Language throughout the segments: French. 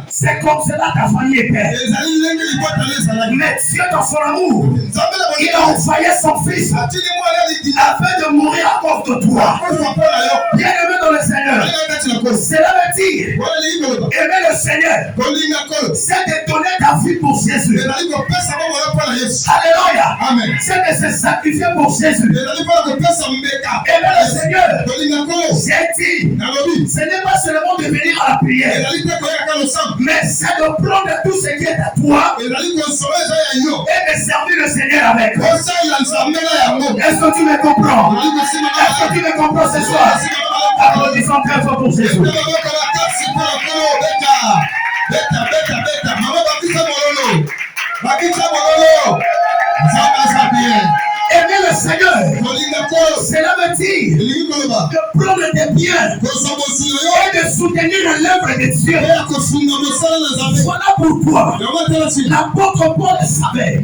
C'est comme cela ta famille était. Mais Dieu dans son amour, il a envoyé son fils afin de mourir à cause de toi. Bien aimé dans le Seigneur, cela veut dire aimer le Seigneur, c'est de donner ta vie pour Jésus. Alléluia. C'est de se sacrifier pour Jésus. Aimer le Seigneur, j'ai dit, ce n'est pas seulement de venir à la prière, mais c'est de prendre tout ce qui est à toi et de servir le Seigneur avec. Est-ce que tu me comprends? Est-ce que tu me comprends ce soir? Applaudissons très fort pour Jésus. Aimer le Seigneur, cela veut dire de prendre des biens et de soutenir l'œuvre de Dieu. Voilà pourquoi l'apôtre Paul savait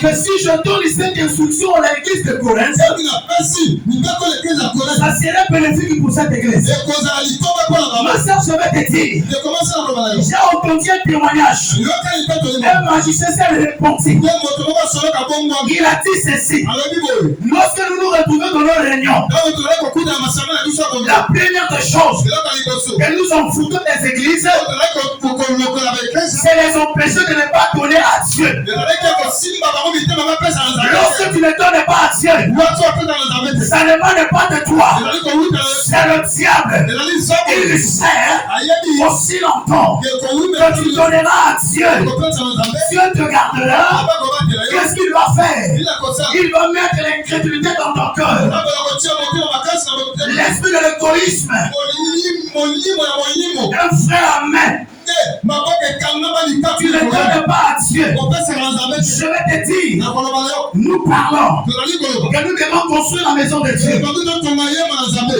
que si je donne cette instruction à l'église de Corinthe, ça serait bénéfique pour cette église. Ma soeur, je vais te dire, j'ai entendu un témoignage. Un magicien s'est répondu. Il a dit ceci. Lorsque nous nous retrouvons dans nos réunions, la première des choses que nous en foutons des églises, c'est les empêcher de ne pas donner à Dieu. Lorsque tu ne donnes pas à Dieu, ça ne demande pas de toi. C'est le diable. Il sait aussi longtemps que tu donneras à Dieu. Dieu te gardera. Qu'est-ce qu'il va faire? Il va mettre l'incrédulité dans ton cœur. L'esprit de l'égoïsme. Un frère à main. Tu ne donnes pas à Dieu. Je vais te dire, nous parlons que nous devons construire la maison de Dieu.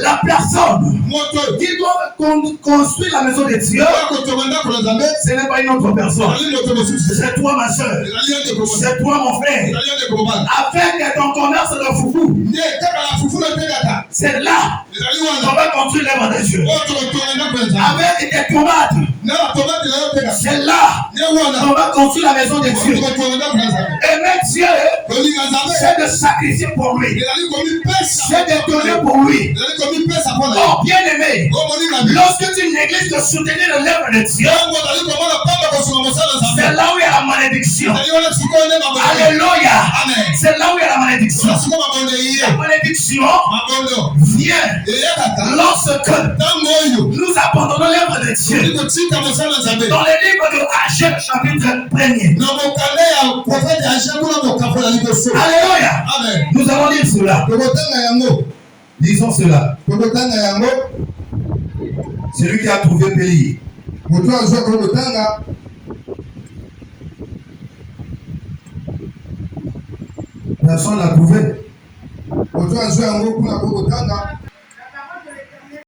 La personne qui doit construire la maison de Dieu, ce n'est pas une autre personne. C'est toi, ma soeur. C'est toi, mon frère. Avec ton commerce de foufou, c'est là qu'on va construire l'œuvre de Dieu. Avec tes tomates, c'est là qu'on va construire la maison de Dieu. Aimer Dieu, c'est de sacrifier pour lui. C'est de donner pour lui. Oh, bien aimé, lorsque tu négliges de soutenir l'œuvre de Dieu, c'est là où il y a la malédiction. Alléluia. C'est là où il y a la malédiction. La malédiction vient lorsque nous abandonnons l'œuvre de Dieu. Dans le livre de Agep, chapitre 1er. Alléluia. Nous allons lire cela. Lisons cela. Celui qui a trouvé pays. Personne l'a trouvé.